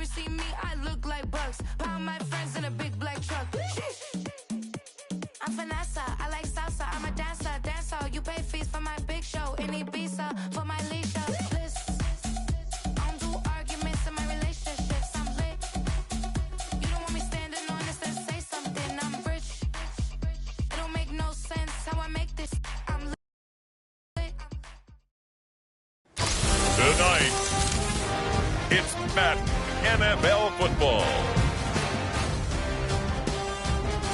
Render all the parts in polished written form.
see me, I look like bugs. Pound my friends in a big black truck. I'm Vanessa, I like salsa, I'm a dancer. You pay fees for my big show in Ibiza, for my leisure. I don't do arguments in my relationships, I'm lit. You don't want me standing on this and say something, I'm rich. It don't make no sense how I make this, I'm lit. Tonight, it's Madden NFL football.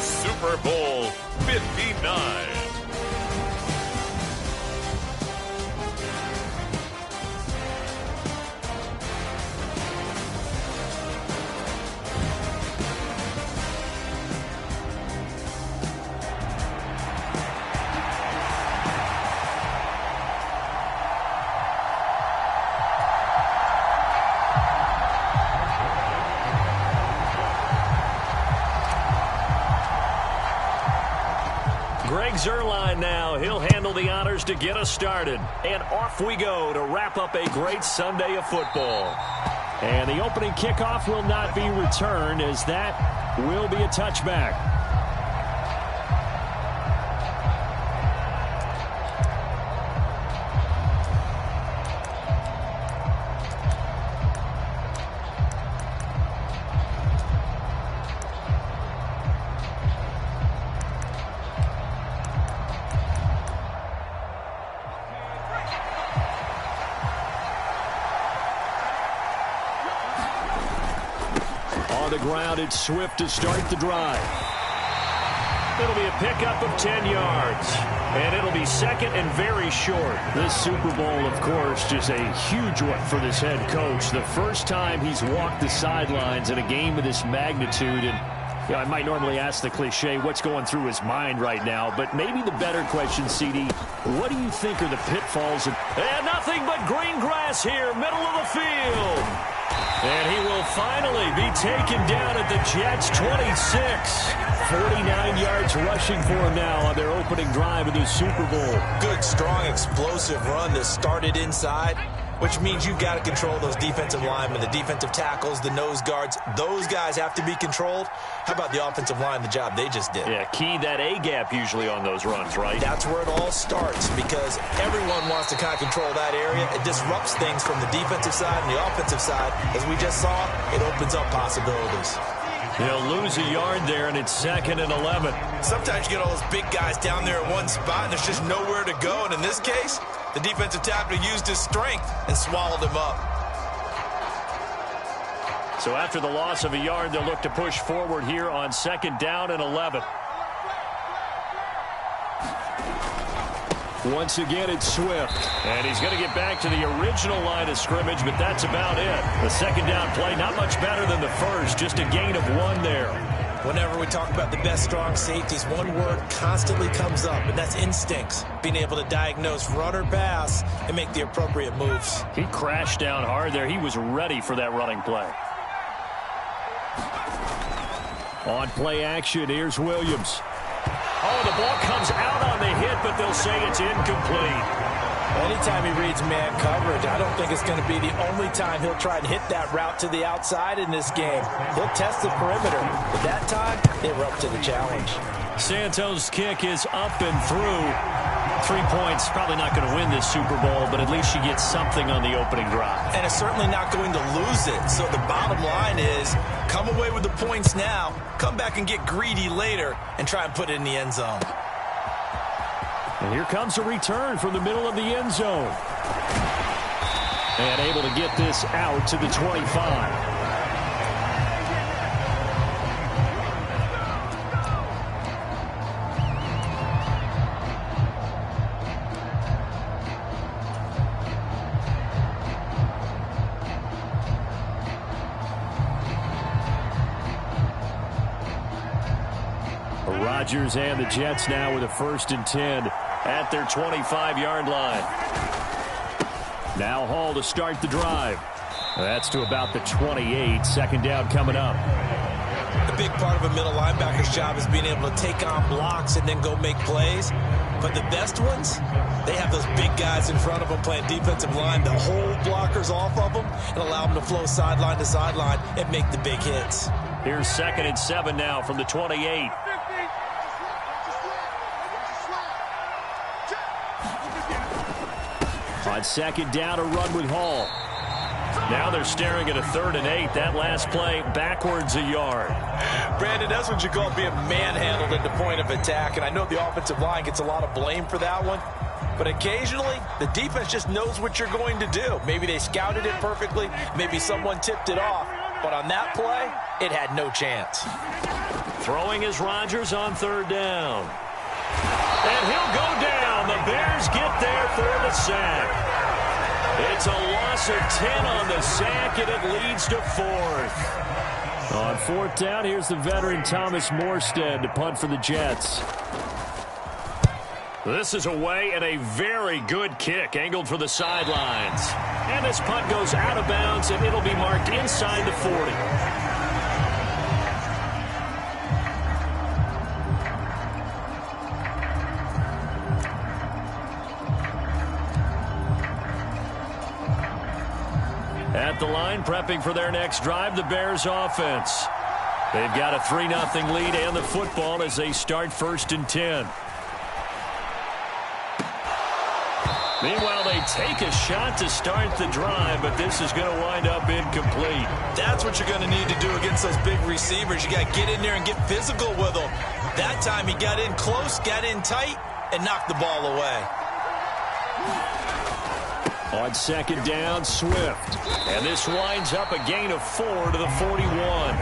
Super Bowl 59. Greg Zuerlein now. He'll handle the honors to get us started. And off we go to wrap up a great Sunday of football. And the opening kickoff will not be returned, as that will be a touchback. It's Swift to start the drive. It'll be a pickup of 10 yards. And it'll be second and very short. This Super Bowl, of course, just a huge one for this head coach. The first time he's walked the sidelines in a game of this magnitude. And you know, I might normally ask the cliche, what's going through his mind right now? But maybe the better question, CD, what do you think are the pitfalls? And nothing but green grass here, middle of the field. And he will finally be taken down at the Jets' 26. 49 yards rushing for him now on their opening drive of the Super Bowl. Good, strong, explosive run that started inside, which means you've got to control those defensive linemen, the defensive tackles, the nose guards. Those guys have to be controlled. How about the offensive line, the job they just did? Yeah, key that A-gap usually on those runs, right? That's where it all starts, because everyone wants to kind of control that area. It disrupts things from the defensive side and the offensive side. As we just saw, it opens up possibilities. He'll lose a yard there, and it's 2nd and 11. Sometimes you get all those big guys down there in one spot, and there's just nowhere to go. And in this case, the defensive tackle used his strength and swallowed him up. So after the loss of a yard, they'll look to push forward here on 2nd down and 11. Once again, it's Swift. And he's going to get back to the original line of scrimmage, but that's about it. The second down play, not much better than the first, just a gain of 1 there. Whenever we talk about the best strong safeties, one word constantly comes up, and that's instincts. Being able to diagnose run or pass and make the appropriate moves. He crashed down hard there. He was ready for that running play. On play action, here's Williams. Oh, the ball comes out on the hit, but they'll say it's incomplete. Anytime he reads man coverage, I don't think it's going to be the only time he'll try and hit that route to the outside in this game. He'll test the perimeter, but that time, they were up to the challenge. Santos' kick is up and through. 3 points, probably not going to win this Super Bowl, but at least she gets something on the opening drive. And it's certainly not going to lose it. So the bottom line is, come away with the points now, come back and get greedy later, and try and put it in the end zone. And here comes a return from the middle of the end zone. And able to get this out to the 25. Rodgers and the Jets now with a 1st and 10 at their 25-yard line. Now Hall to start the drive. That's to about the 28. 2nd down coming up. A big part of a middle linebacker's job is being able to take on blocks and then go make plays. But the best ones, they have those big guys in front of them playing defensive line that hold blockers off of them and allow them to flow sideline to sideline and make the big hits. Here's 2nd and 7 now from the 28. On 2nd down, a run with Hall. Now they're staring at a 3rd and 8. That last play backwards a yard. Brandon, that's what you call being manhandled at the point of attack. And I know the offensive line gets a lot of blame for that one. But occasionally, the defense just knows what you're going to do. Maybe they scouted it perfectly. Maybe someone tipped it off. But on that play, it had no chance. Throwing is Rodgers on 3rd down. And he'll go down. The Bears get there for the sack. It's a loss of 10 on the sack, and it leads to 4th. On 4th down, here's the veteran Thomas Morstead to punt for the Jets. This is away, and a very good kick angled for the sidelines. And this punt goes out of bounds, and it'll be marked inside the 40. At the line, prepping for their next drive, the Bears offense. They've got a 3-0 lead and the football as they start 1st and 10. Meanwhile, they take a shot to start the drive, but this is going to wind up incomplete. That's what you're going to need to do against those big receivers. You got to get in there and get physical with them. That time he got in close, got in tight, and knocked the ball away. On 2nd down, Swift. And this winds up a gain of 4 to the 41.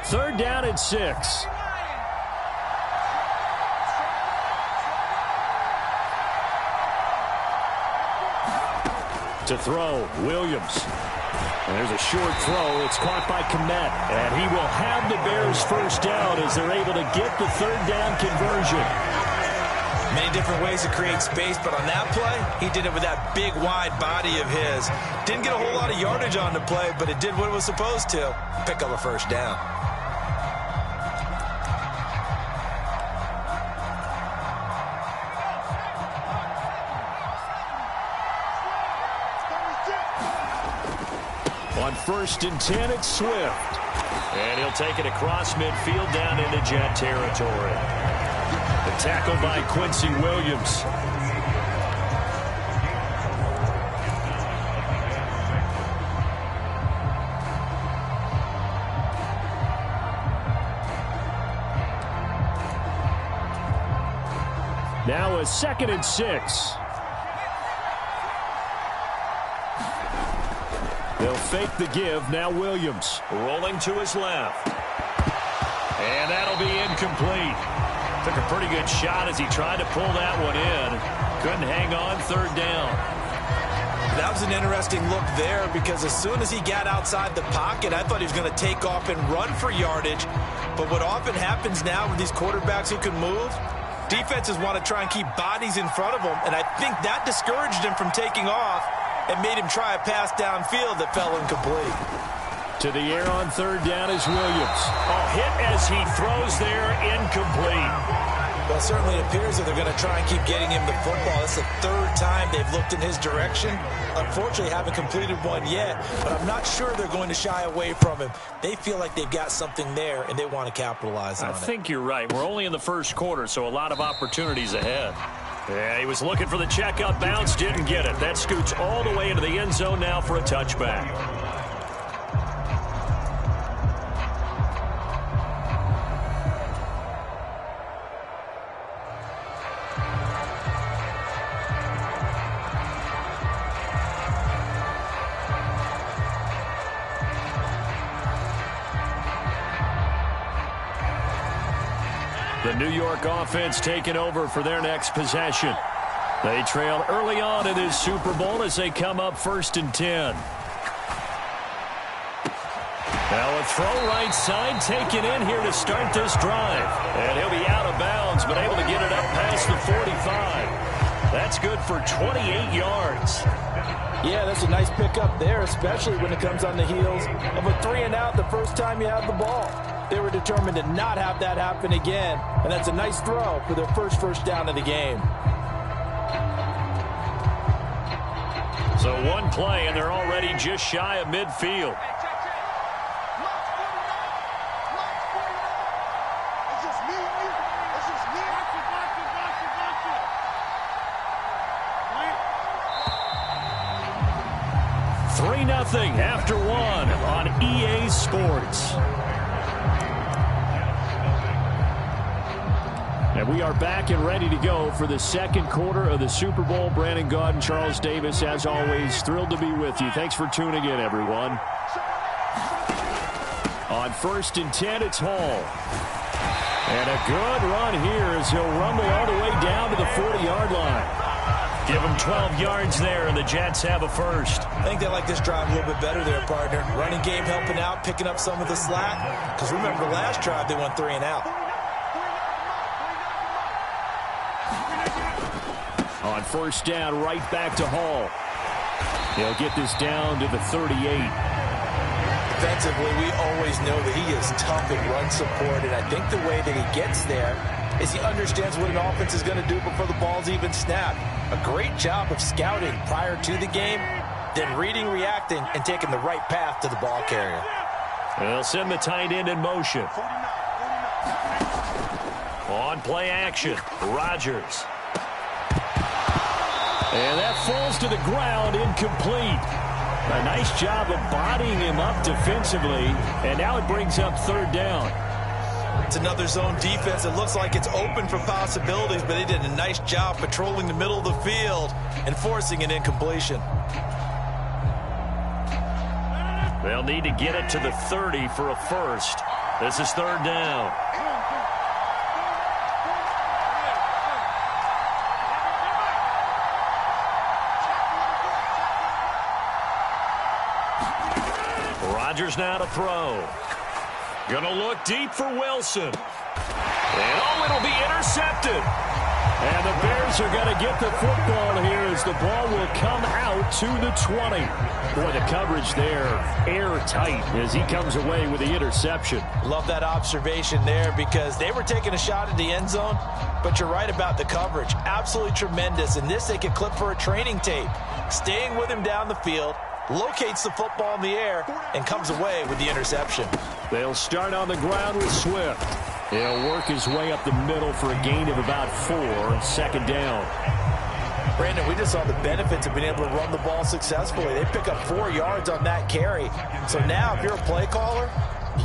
Third down and 6. To throw, Williams. And there's a short throw. It's caught by Kmet. And he will have the Bears 1st down as they're able to get the 3rd down conversion. Many different ways to create space, but on that play, he did it with that big, wide body of his. Didn't get a whole lot of yardage on the play, but it did what it was supposed to. Pick up a 1st down. On 1st and 10, it's Swift. And he'll take it across midfield down into Jet territory. The tackle by Quincy Williams. Now a 2nd and 6. They'll fake the give. Now Williams rolling to his left. And that'll be incomplete. Took a pretty good shot as he tried to pull that one in. Couldn't hang on. 3rd down. That was an interesting look there because as soon as he got outside the pocket, I thought he was going to take off and run for yardage. But what often happens now with these quarterbacks who can move, defenses want to try and keep bodies in front of them. And I think that discouraged him from taking off and made him try a pass downfield that fell incomplete. To the air on 3rd down is Williams. A hit as he throws there, incomplete. Well, it certainly appears that they're going to try and keep getting him the football. It's the 3rd time they've looked in his direction. Unfortunately, haven't completed one yet, but I'm not sure they're going to shy away from him. They feel like they've got something there, and they want to capitalize on it. I think you're right. We're only in the 1st quarter, so a lot of opportunities ahead. Yeah, he was looking for the checkup bounce, didn't get it. That scoots all the way into the end zone now for a touchback. The New York offense taking over for their next possession. They trail early on in this Super Bowl as they come up 1st and 10. Now a throw right side taken in here to start this drive. And he'll be out of bounds, but able to get it up past the 45. That's good for 28 yards. Yeah, that's a nice pickup there, especially when it comes on the heels of a 3-and-out the first time you have the ball. They were determined to not have that happen again, and that's a nice throw for their first down of the game. So one play, and they're already just shy of midfield. Nothing after one on EA Sports. And we are back and ready to go for the second quarter of the Super Bowl. Brandon Gaud and Charles Davis, as always, thrilled to be with you. Thanks for tuning in, everyone. On 1st and 10, it's Hall. And a good run here as he'll rumble all the way down to the 40-yard line. Give them 12 yards there, and the Jets have a first. I think they like this drive a little bit better there, partner. Running game helping out, picking up some of the slack. Because remember, last drive they went 3-and-out. On 1st down, right back to Hall. He'll get this down to the 38. Defensively, we always know that he is tough in run support, and I think the way that he gets there is he understands what an offense is going to do before the ball's even snapped. A great job of scouting prior to the game, then reading, reacting, and taking the right path to the ball carrier. They'll send the tight end in motion. On play action, Rodgers. And that falls to the ground, incomplete. A nice job of bodying him up defensively, and now it brings up 3rd down. It's another zone defense. It looks like it's open for possibilities, but they did a nice job patrolling the middle of the field and forcing an incompletion. They'll need to get it to the 30 for a first. This is 3rd down. Rodgers now to throw. Gonna look deep for Wilson. And oh, it'll be intercepted. And the Bears are going to get the football here as the ball will come out to the 20. Boy, the coverage there airtight as he comes away with the interception. Love that observation there because they were taking a shot at the end zone, but you're right about the coverage. Absolutely tremendous. And this they could clip for a training tape. Staying with him down the field, locates the football in the air, and comes away with the interception. They'll start on the ground with Swift. He'll work his way up the middle for a gain of about 4, 2nd down. Brandon, we just saw the benefits of being able to run the ball successfully. They pick up 4 yards on that carry. So now if you're a play caller,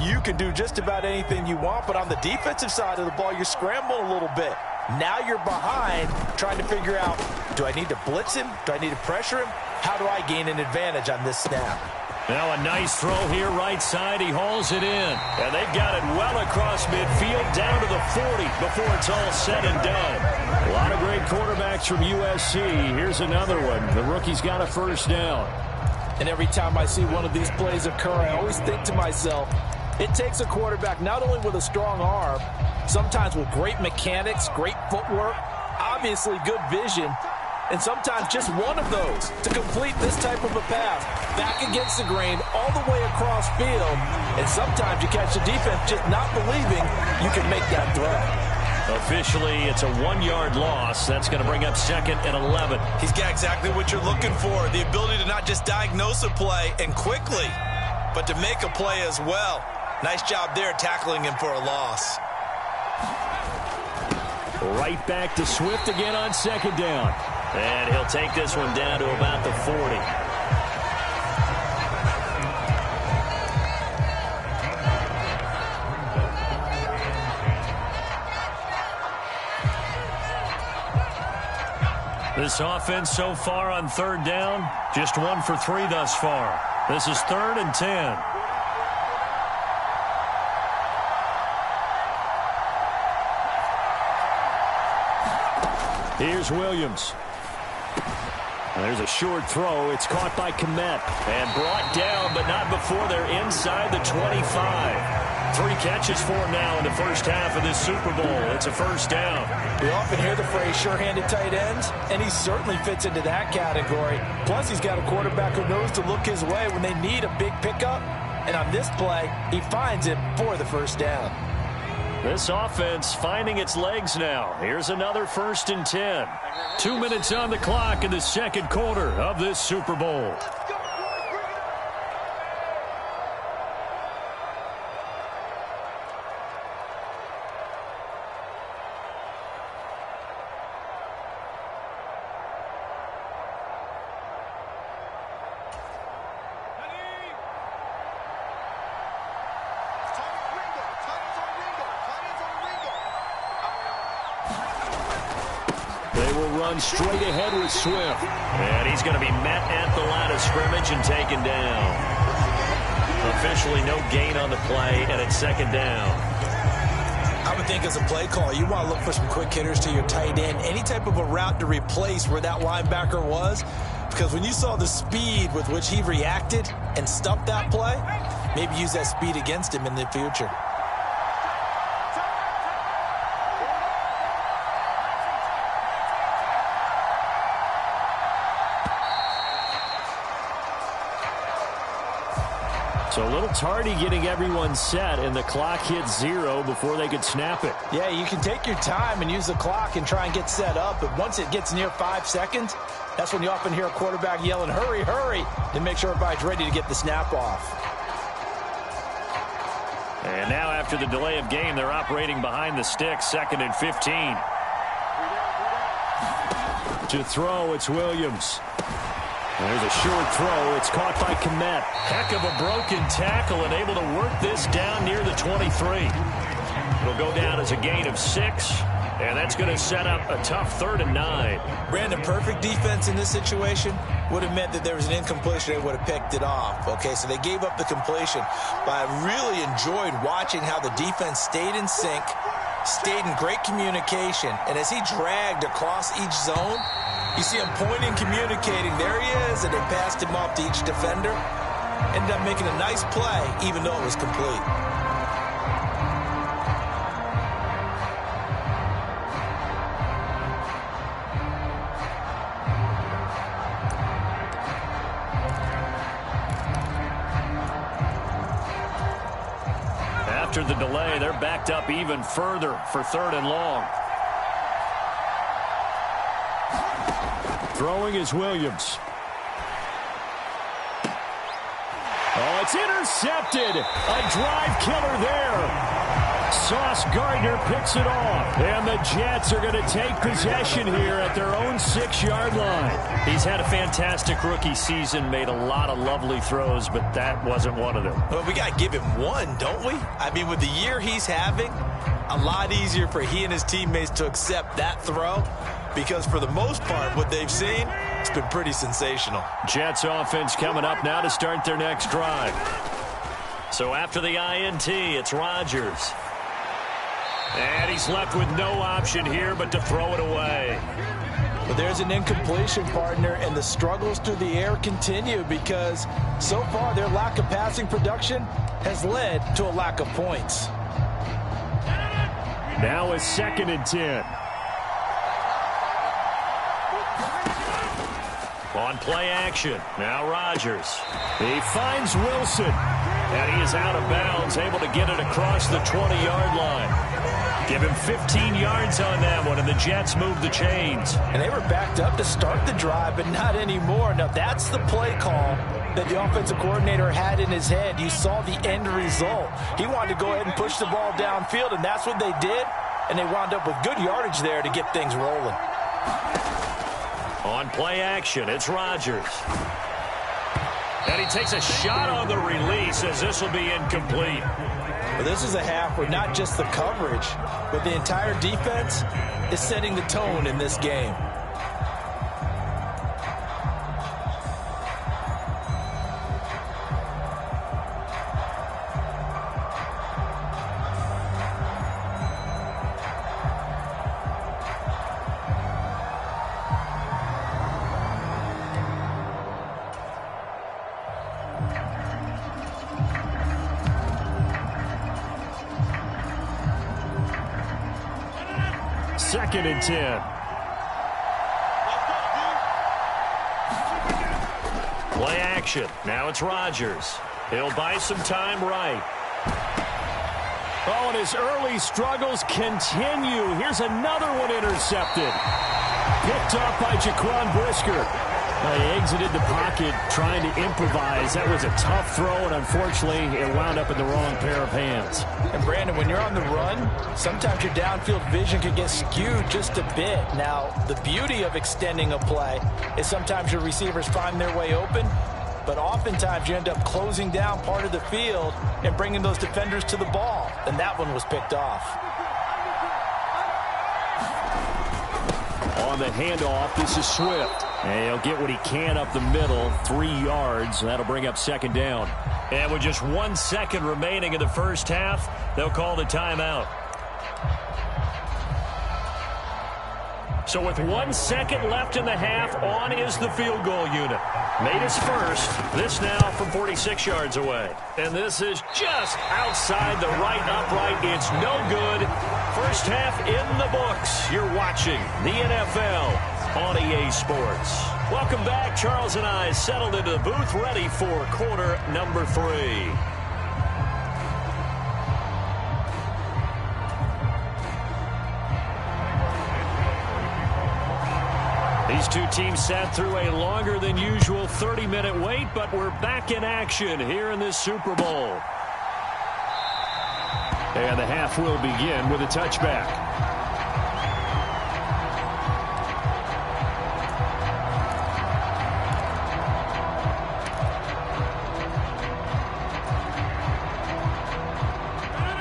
you can do just about anything you want. But on the defensive side of the ball, you're scrambling a little bit. Now you're behind trying to figure out, do I need to blitz him? Do I need to pressure him? How do I gain an advantage on this snap? Now a nice throw here right side. He hauls it in. And they've got it well across midfield down to the 40 before it's all said and done. A lot of great quarterbacks from USC. Here's another one. The rookie's got a first down. And every time I see one of these plays occur, I always think to myself, it takes a quarterback not only with a strong arm, sometimes with great mechanics, great footwork, obviously good vision, and sometimes just one of those to complete this type of a pass back against the grain all the way across field. And sometimes you catch the defense just not believing you can make that throw. Officially, it's a 1-yard loss. That's going to bring up 2nd and 11. He's got exactly what you're looking for, the ability to not just diagnose a play and quickly, but to make a play as well. Nice job there tackling him for a loss. Right back to Swift again on 2nd down. And he'll take this one down to about the 40. This offense so far on 3rd down, just 1 for 3 thus far. This is 3rd and 10. Here's Williams. There's a short throw. It's caught by Komet and brought down, but not before they're inside the 25. 3 catches for him now in the first half of this Super Bowl. It's a first down. We often hear the phrase sure-handed tight ends, and he certainly fits into that category. Plus, he's got a quarterback who knows to look his way when they need a big pickup. And on this play, he finds it for the first down. This offense finding its legs now. Here's another 1st and 10. 2 minutes on the clock in the second quarter of this Super Bowl. Straight ahead with Swift. And he's going to be met at the line of scrimmage and taken down. Officially no gain on the play, and it's 2nd down. I would think as a play call, you want to look for some quick hitters to your tight end. Any type of a route to replace where that linebacker was. Because when you saw the speed with which he reacted and stuffed that play, maybe use that speed against him in the future. So a little tardy getting everyone set, and the clock hits 0 before they could snap it. Yeah, you can take your time and use the clock and try and get set up, but once it gets near 5 seconds, that's when you often hear a quarterback yelling, hurry, hurry, to make sure everybody's ready to get the snap off. And now after the delay of game, they're operating behind the sticks, 2nd and 15. To throw, it's Williams. There's a short throw. It's caught by Komet. Heck of a broken tackle and able to work this down near the 23. It'll go down as a gain of 6, and that's going to set up a tough 3rd and 9. Brandon, perfect defense in this situation would have meant that there was an incompletion. They would have picked it off. Okay, so they gave up the completion. But I really enjoyed watching how the defense stayed in sync, stayed in great communication, and as he dragged across each zone, you see him pointing, communicating. There he is, and they passed him off to each defender. Ended up making a nice play, even though it was complete. After the delay, they're backed up even further for 3rd and long. Throwing is Williams. Oh, it's intercepted. A drive killer there. Sauce Gardner picks it off. And the Jets are going to take possession here at their own 6-yard line. He's had a fantastic rookie season, made a lot of lovely throws, but that wasn't one of them. Well, we got to give him one, don't we? I mean, with the year he's having, a lot easier for he and his teammates to accept that throw. Because for the most part, what they've seen, it's been pretty sensational. Jets offense coming up now to start their next drive. So after the INT, it's Rodgers. And he's left with no option here but to throw it away. But there's an incompletion, partner, and the struggles through the air continue because so far their lack of passing production has led to a lack of points. Now it's 2nd and 10. On play action, now Rodgers. He finds Wilson, and he is out of bounds, able to get it across the 20-yard line. Give him 15 yards on that one, and the Jets move the chains. And they were backed up to start the drive, but not anymore. Now, that's the play call that the offensive coordinator had in his head. You saw the end result. He wanted to go ahead and push the ball downfield, and that's what they did, and they wound up with good yardage there to get things rolling. On play action, it's Rodgers. And he takes a shot on the release as this will be incomplete. Well, this is a half where not just the coverage, but the entire defense is setting the tone in this game. 2nd and 10. Play action. Now it's Rodgers. He'll buy some time right. Oh, and his early struggles continue. Here's another one intercepted. Picked off by Jaquan Brisker. He exited the pocket trying to improvise. That was a tough throw, and unfortunately, it wound up in the wrong pair of hands. And, Brandon, when you're on the run, sometimes your downfield vision can get skewed just a bit. Now, the beauty of extending a play is sometimes your receivers find their way open, but oftentimes you end up closing down part of the field and bringing those defenders to the ball. And that one was picked off. On the handoff, this is Swift. And he'll get what he can up the middle, 3 yards. That'll bring up 2nd down. And with just 1 second remaining in the first half, they'll call the timeout. So with 1 second left in the half, on is the field goal unit. Made his first. This now from 46 yards away. And this is just outside the right upright. It's no good. First half in the books. You're watching the NFL on EA Sports. Welcome back. Charles and I settled into the booth, ready for quarter number 3. These two teams sat through a longer than usual 30-minute wait, but we're back in action here in this Super Bowl. And the half will begin with a touchback.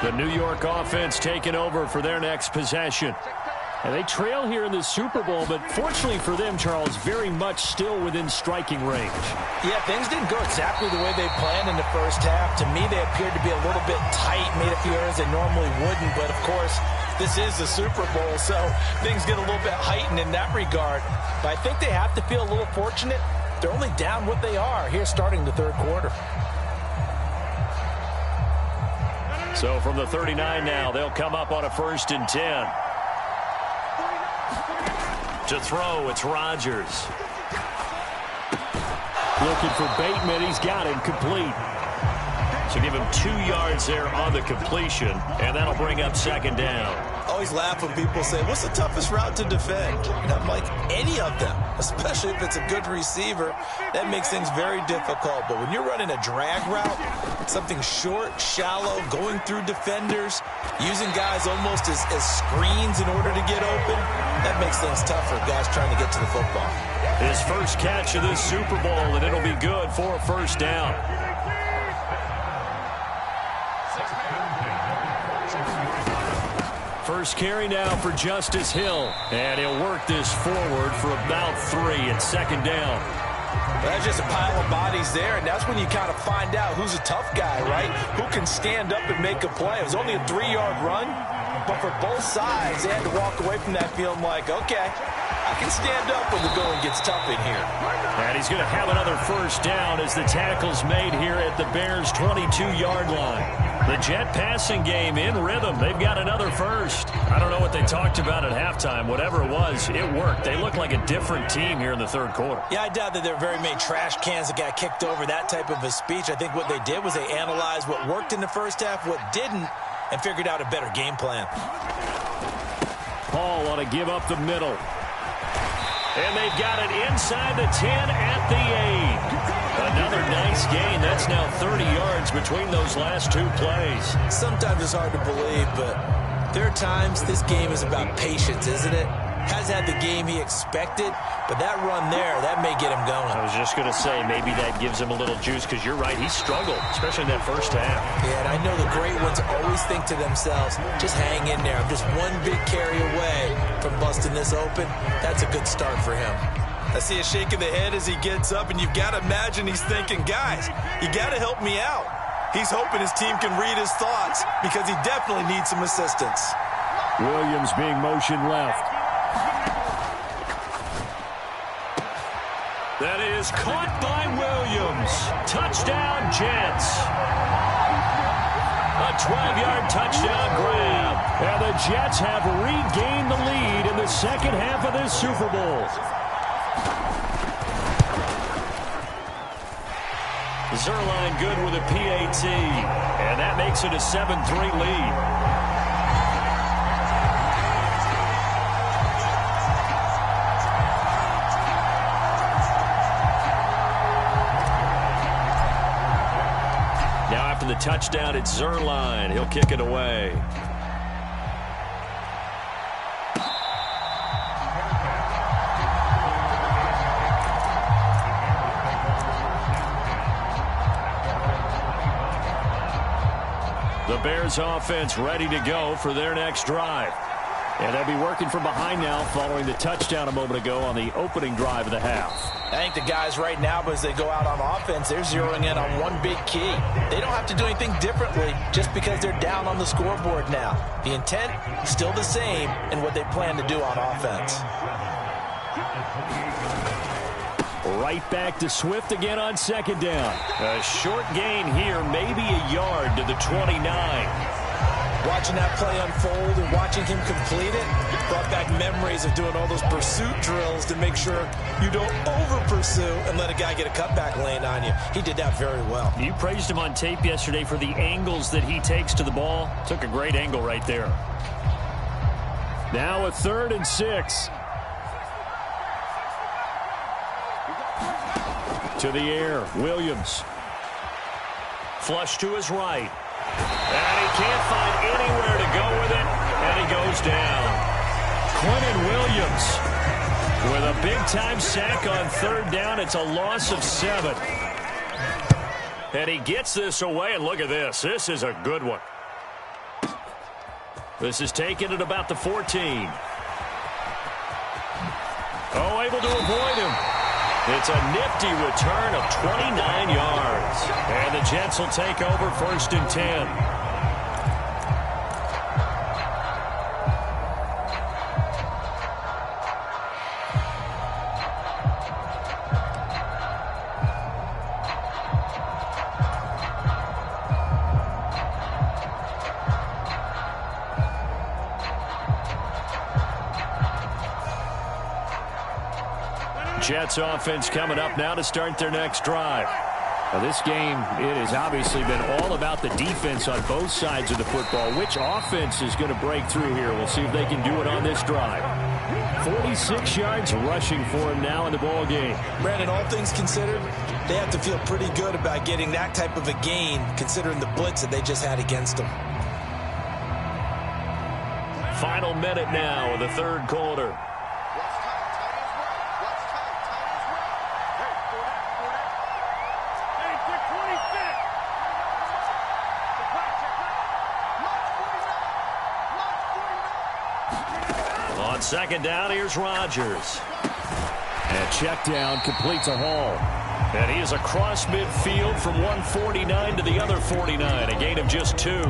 The New York offense taking over for their next possession. And they trail here in the Super Bowl, but fortunately for them, Charles, very much still within striking range. Yeah, things didn't go exactly the way they planned in the first half. To me, they appeared to be a little bit tight, made a few errors they normally wouldn't. But, of course, this is the Super Bowl, so things get a little bit heightened in that regard. But I think they have to feel a little fortunate. They're only down what they are here starting the third quarter. So from the 39 now, they'll come up on a 1st and 10. To throw, it's Rodgers. Looking for Bateman. He's got him complete. So give him 2 yards there on the completion, and that'll bring up 2nd down. I always laugh when people say, what's the toughest route to defend? And I'm like, any of them, especially if it's a good receiver. That makes things very difficult. But when you're running a drag route, something short, shallow, going through defenders, using guys almost as screens in order to get open, that makes things tough for guys trying to get to the football. His first catch of this Super Bowl, and it'll be good for a 1st down. First carry now for Justice Hill. And he'll work this forward for about 3 at 2nd down. That's just a pile of bodies there, and that's when you kind of find out who's a tough guy, right? Who can stand up and make a play. It was only a 3-yard run, but for both sides, they had to walk away from that feeling like, okay, I can stand up when the going gets tough in here. And he's going to have another 1st down as the tackle's made here at the Bears' 22-yard line. The Jet passing game in rhythm. They've got another 1st. I don't know what they talked about at halftime. Whatever it was, it worked. They look like a different team here in the 3rd quarter. Yeah, I doubt that there are very many trash cans that got kicked over, that type of a speech. I think what they did was they analyzed what worked in the first half, what didn't, and figured out a better game plan. Paul on a give up the middle. And they've got it inside the 10 at the 8. Another nice gain. That's now 30 yards between those last 2 plays. Sometimes it's hard to believe, but there are times this game is about patience, isn't it? Has had the game he expected, but that run there, that may get him going. I was just going to say, maybe that gives him a little juice, because you're right, he struggled, especially in that first half. Yeah, and I know the great ones always think to themselves, just hang in there. I'm just one big carry away from busting this open. That's a good start for him. I see a shake of the head as he gets up, and you've got to imagine he's thinking, guys, you got to help me out. He's hoping his team can read his thoughts, because he definitely needs some assistance. Williams being motioned left. That is caught by Williams. Touchdown, Jets. A 12-yard touchdown grab. And the Jets have regained the lead in the second half of this Super Bowl. Zuerlein good with a PAT, and that makes it a 7-3 lead. Now after the touchdown, it's Zuerlein. He'll kick it away. The Bears offense ready to go for their next drive. And they'll be working from behind now following the touchdown a moment ago on the opening drive of the half. I think the guys right now, as they go out on offense, they're zeroing in on one big key. They don't have to do anything differently just because they're down on the scoreboard now. The intent, still the same in what they plan to do on offense. Right back to Swift again on second down. A short gain here, maybe a yard to the 29. Watching that play unfold and watching him complete it brought back memories of doing all those pursuit drills to make sure you don't over-pursue and let a guy get a cutback lane on you. He did that very well. You praised him on tape yesterday for the angles that he takes to the ball. Took a great angle right there. Now a 3rd and 6. To the air, Williams. Flush to his right. And he can't find anywhere to go with it, and he goes down. Quinnen Williams with a big-time sack on 3rd down. It's a loss of 7. And he gets this away, and look at this. This is a good one. This is taken at about the 14. Oh, able to avoid him. It's a nifty return of 29 yards. And the Jets will take over 1st and 10. Jets offense coming up now to start their next drive. Now this game, it has obviously been all about the defense on both sides of the football. Which offense is going to break through here? We'll see if they can do it on this drive. 46 yards rushing for him now in the ball game. Brandon, all things considered, they have to feel pretty good about getting that type of a gain considering the blitz that they just had against them. Final minute now of the 3rd quarter. On 2nd down, here's Rodgers. And check down completes a haul. And he is across midfield from 149 to the other 49. A gain of just 2.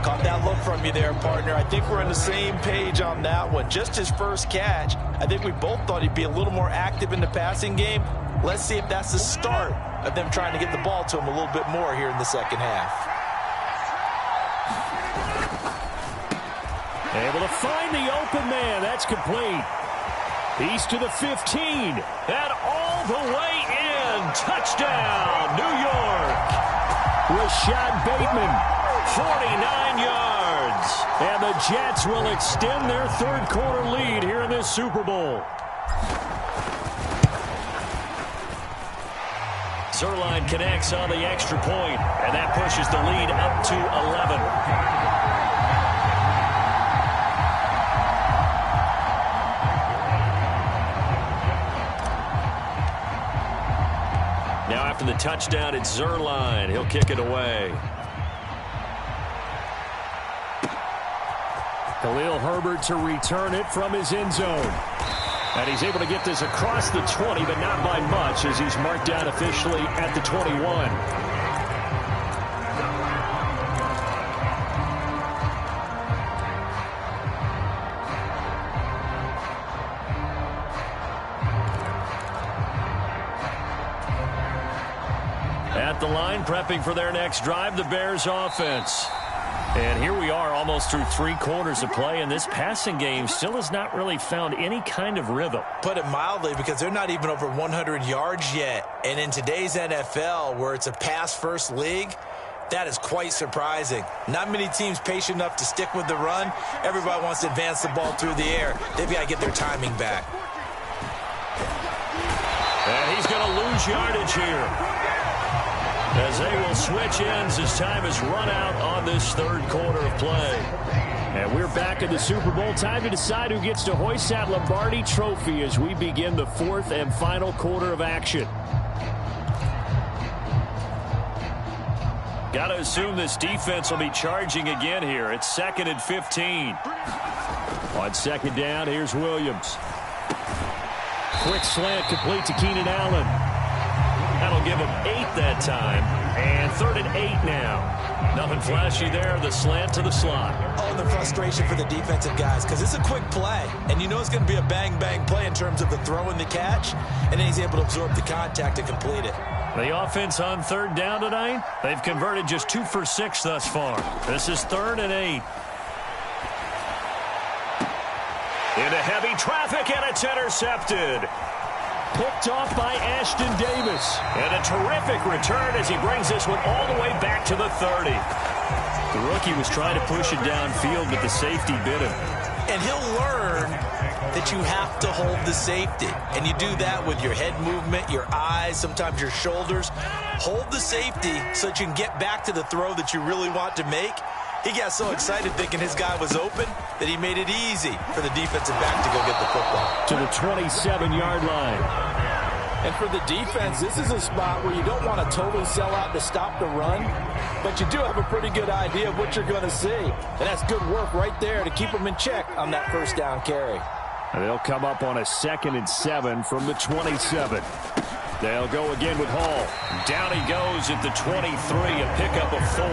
Caught that look from you there, partner. I think we're on the same page on that one. Just his first catch. I think we both thought he'd be a little more active in the passing game. Let's see if that's the start of them trying to get the ball to him a little bit more here in the second half. Able to find the open man. That's complete. He's to the 15. And all the way in. Touchdown, New York. Rashad Bateman, 49 yards. And the Jets will extend their 3rd quarter lead here in this Super Bowl. Zuerlein connects on the extra point, and that pushes the lead up to 11. After the touchdown, it's Zuerlein. He'll kick it away. Khalil Herbert to return it from his end zone. And he's able to get this across the 20, but not by much as he's marked down officially at the 21. At the line, prepping for their next drive, the Bears offense. And here we are almost through 3 quarters of play, and this passing game still has not really found any kind of rhythm. Put it mildly, because they're not even over 100 yards yet. And in today's NFL, where it's a pass-first league, that is quite surprising. Not many teams patient enough to stick with the run. Everybody wants to advance the ball through the air. They've got to get their timing back. And he's going to lose yardage here, as they will switch ends as time has run out on this third quarter of play. And we're back in the Super Bowl. Time to decide who gets to hoist that Lombardi trophy as we begin the 4th and final quarter of action. Got to assume this defense will be charging again here. It's 2nd and 15. On 2nd down, here's Williams. Quick slant complete to Keenan Allen. That'll give him 8 that time. And 3rd and 8 now. Nothing flashy there. The slant to the slot. Oh, and the frustration for the defensive guys, because it's a quick play. And you know it's going to be a bang-bang play in terms of the throw and the catch. And then he's able to absorb the contact to complete it. The offense on 3rd down tonight, they've converted just 2 for 6 thus far. This is 3rd and 8. Into heavy traffic, and it's intercepted. Picked off by Ashton Davis. And a terrific return as he brings this one all the way back to the 30. The rookie was trying to push it downfield, but the safety bit him. And he'll learn that you have to hold the safety. And you do that with your head movement, your eyes, sometimes your shoulders. Hold the safety so that you can get back to the throw that you really want to make. He got so excited thinking his guy was open that he made it easy for the defensive back to go get the football. To the 27-yard line. And for the defense, this is a spot where you don't want to totally sell out to stop the run, but you do have a pretty good idea of what you're going to see. And that's good work right there to keep them in check on that 1st down carry. And they'll come up on a 2nd and 7 from the 27. They'll go again with Hall. Down he goes at the 23, a pickup of 4.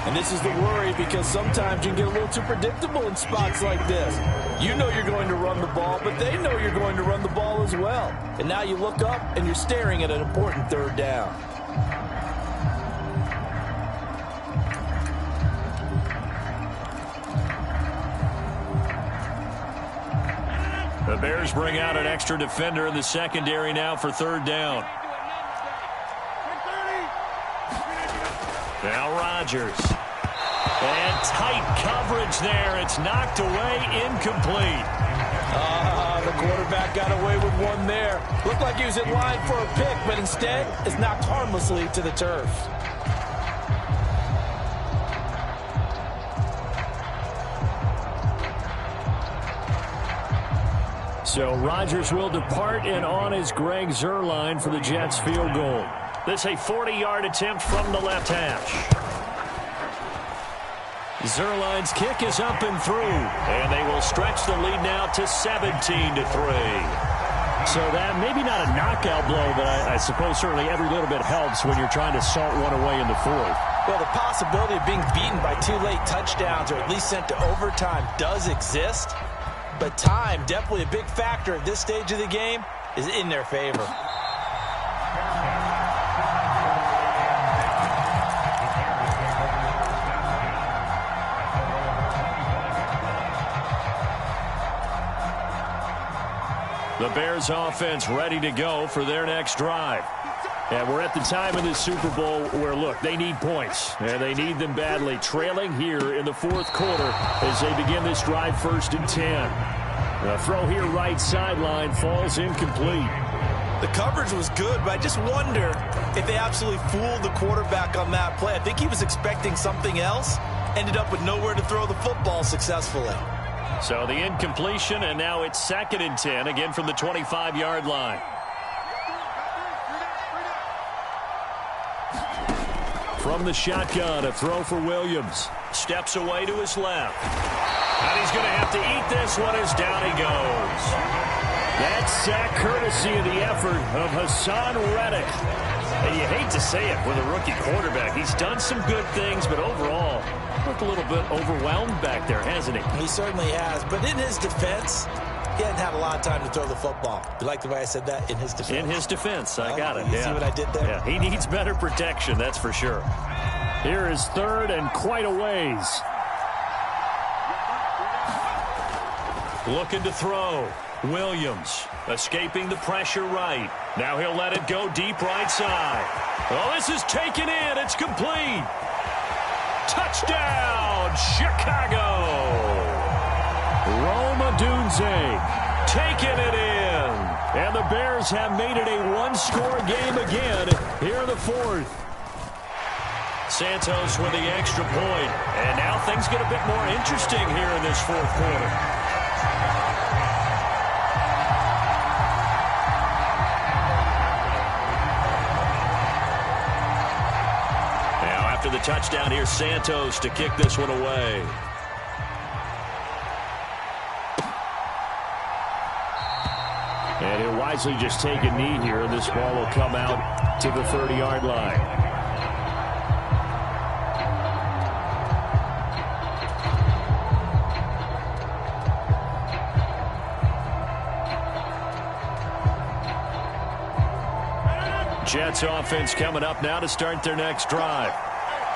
And this is the worry, because sometimes you can get a little too predictable in spots like this. You know you're going to run the ball, but they know you're going to run the ball as well. And now you look up and you're staring at an important 3rd down. The Bears bring out an extra defender in the secondary now for 3rd down. Now Rodgers. And tight coverage there. It's knocked away, incomplete. The quarterback got away with one there. Looked like he was in line for a pick, but instead it's knocked harmlessly to the turf. So Rodgers will depart, and on is Greg Zuerlein for the Jets field goal. This a 40-yard attempt from the left hash. Zuerlein's kick is up and through, and they will stretch the lead now to 17-3. So that maybe not a knockout blow, but I suppose certainly every little bit helps when you're trying to salt one away in the 4th. Well, the possibility of being beaten by 2 late touchdowns or at least sent to overtime does exist, but time, definitely a big factor at this stage of the game, is in their favor. The Bears offense ready to go for their next drive. And we're at the time in the Super Bowl where, look, they need points. And they need them badly. Trailing here in the 4th quarter as they begin this drive 1st and 10. The throw here right sideline falls incomplete. The coverage was good, but I just wonder if they absolutely fooled the quarterback on that play. I think he was expecting something else. Ended up with nowhere to throw the football successfully. So the incompletion, and now it's 2nd and 10, again from the 25-yard line. From the shotgun, a throw for Williams. Steps away to his left. And he's going to have to eat this one as down he goes. That sack courtesy of the effort of Hassan Reddick. And you hate to say it with a rookie quarterback. He's done some good things, but overall, looked a little bit overwhelmed back there, hasn't he? He certainly has. But in his defense, he hadn't had a lot of time to throw the football. You like the way I said that? In his defense. In his defense. I got it. You see what I did there? Yeah, he needs better protection, that's for sure. Here is third and quite a ways. Looking to throw. Williams escaping the pressure right. Now he'll let it go deep right side. Oh, this is taken in. It's complete. Touchdown, Chicago. Roma Dunze taking it in. And the Bears have made it a one-score game again here in the fourth. Santos with the extra point. And now things get a bit more interesting here in this fourth quarter. Now after the touchdown, here's Santos to kick this one away. And he'll wisely just take a knee here. This ball will come out to the 30-yard line. Jets offense coming up now to start their next drive.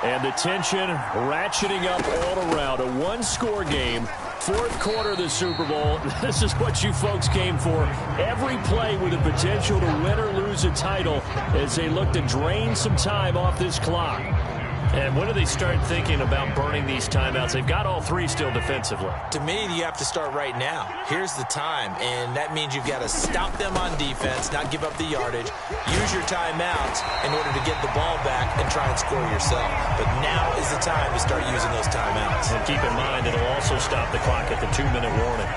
And the tension ratcheting up all around. A one-score game. Fourth quarter of the Super Bowl. This is what you folks came for. Every play with the potential to win or lose a title as they look to drain some time off this clock. And when do they start thinking about burning these timeouts? They've got all three still defensively. To me, you have to start right now. Here's the time, and that means you've got to stop them on defense, not give up the yardage, use your timeouts in order to get the ball back and try and score yourself. But now is the time to start using those timeouts. And keep in mind, it'll also stop the clock at the 2-minute warning.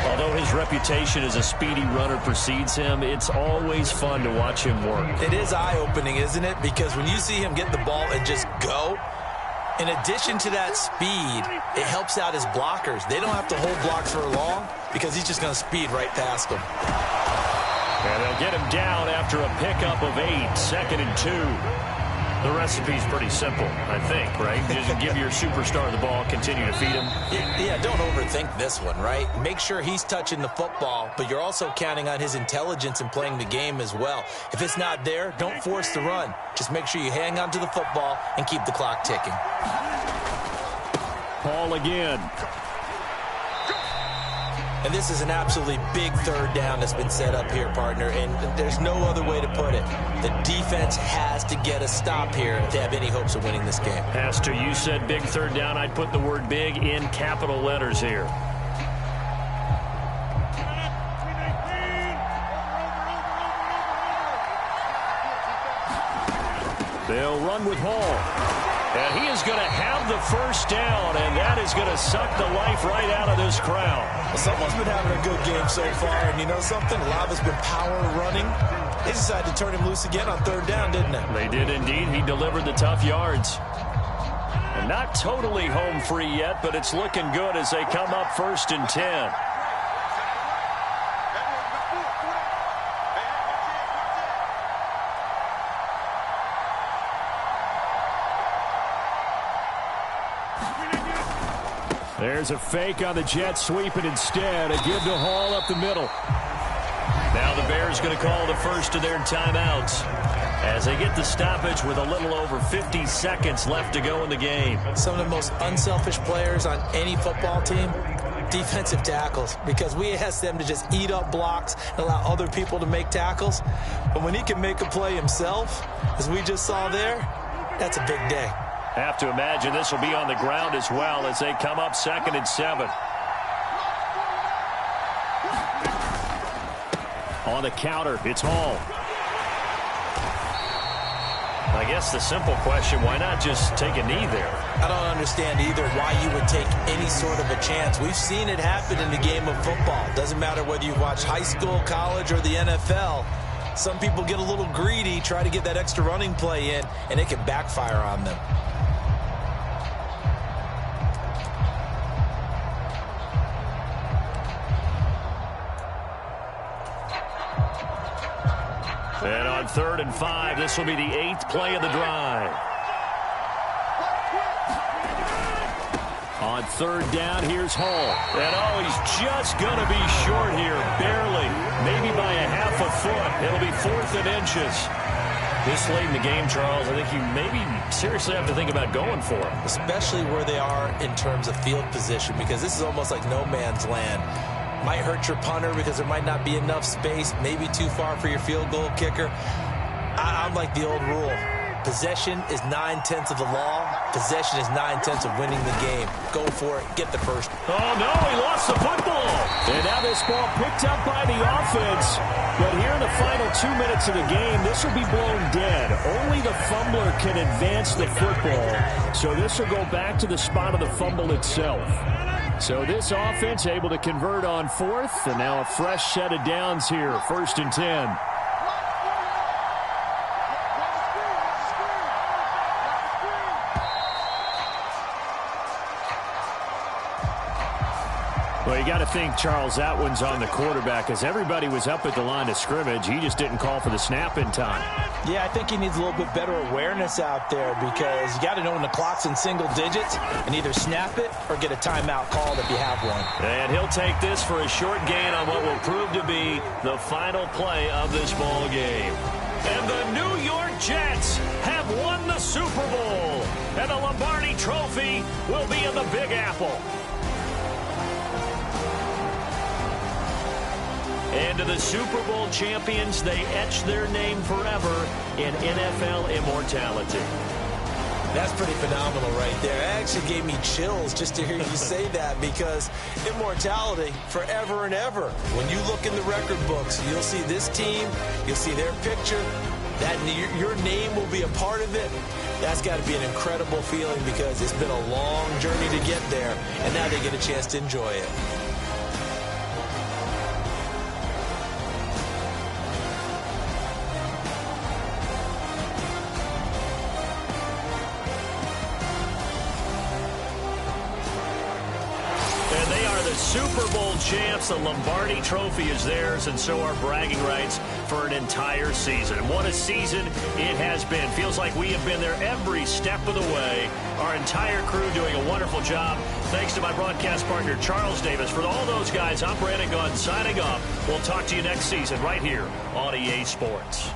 Although his reputation as a speedy runner precedes him, it's always fun to watch him work. It is eye-opening, isn't it? Because when you see him get the ball and just go, in addition to that speed, it helps out his blockers. They don't have to hold blocks for long because he's just going to speed right past them. And they'll get him down after a pickup of 8, 2nd and 2. The recipe's pretty simple, I think, right? You just give your superstar the ball, continue to feed him. Yeah, don't overthink this one, right? Make sure he's touching the football, but you're also counting on his intelligence in playing the game as well. If it's not there, don't force the run. Just make sure you hang on to the football and keep the clock ticking. Paul again. And this is an absolutely big third down that's been set up here, partner, and there's no other way to put it. The defense has to get a stop here if they have any hopes of winning this game. Pastor, you said big third down. I'd put the word big in capital letters here. They'll run with Hall. And he is going to have the first down, and that is going to suck the life right out of this crowd. Well, someone's been having a good game so far, and you know something? A lot of it's been power running. They decided to turn him loose again on third down, didn't they? They did indeed. He delivered the tough yards. And not totally home free yet, but it's looking good as they come up 1st and 10. There's a fake on the Jets, sweeping instead. A give to Hall up the middle. Now the Bears going to call the first of their timeouts as they get the stoppage with a little over 50 seconds left to go in the game. Some of the most unselfish players on any football team, defensive tackles, because we ask them to just eat up blocks and allow other people to make tackles. But when he can make a play himself, as we just saw there, that's a big day. Have to imagine this will be on the ground as well as they come up 2nd and 7. On the counter, it's Hall. I guess the simple question, why not just take a knee there? I don't understand either why you would take any sort of a chance. We've seen it happen in the game of football. Doesn't matter whether you watch high school, college, or the NFL. Some people get a little greedy, try to get that extra running play in, and it can backfire on them. And on 3rd and 5, this will be the 8th play of the drive. On 3rd down, here's Hall. And oh, he's just going to be short here, barely. Maybe by a half a foot. It'll be 4th and inches. This late in the game, Charles, I think you maybe seriously have to think about going for it. Especially where they are in terms of field position, because this is almost like no man's land. Might hurt your punter because there might not be enough space, maybe too far for your field goal kicker. I'm like the old rule. Possession is 9/10 of the law. Possession is 9/10 of winning the game. Go for it. Get the first. Oh, no, he lost the football. And now this ball picked up by the offense. But here in the final 2 minutes of the game, this will be blown dead. Only the fumbler can advance the football. So this will go back to the spot of the fumble itself. So this offense able to convert on fourth. And now a fresh set of downs here. 1st and 10. Well, you got to think, Charles, that one's on the quarterback, as everybody was up at the line of scrimmage. He just didn't call for the snap in time. Yeah, I think he needs a little bit better awareness out there, because you got to know when the clock's in single digits and either snap it or get a timeout called if you have one. And he'll take this for a short gain on what will prove to be the final play of this ball game. And the New York Jets have won the Super Bowl. And the Lombardi Trophy will be in the Big Apple. And to the Super Bowl champions, they etch their name forever in NFL immortality. That's pretty phenomenal right there. It actually gave me chills just to hear you say that, because immortality forever and ever. When you look in the record books, you'll see this team, you'll see their picture, that your name will be a part of it. That's got to be an incredible feeling, because it's been a long journey to get there, and now they get a chance to enjoy it. Super Bowl champs. The Lombardi Trophy is theirs, and so are bragging rights for an entire season. What a season it has been. Feels like we have been there every step of the way. Our entire crew doing a wonderful job. Thanks to my broadcast partner, Charles Davis. For all those guys, I'm Brandon Gaudin signing off. We'll talk to you next season right here on EA Sports.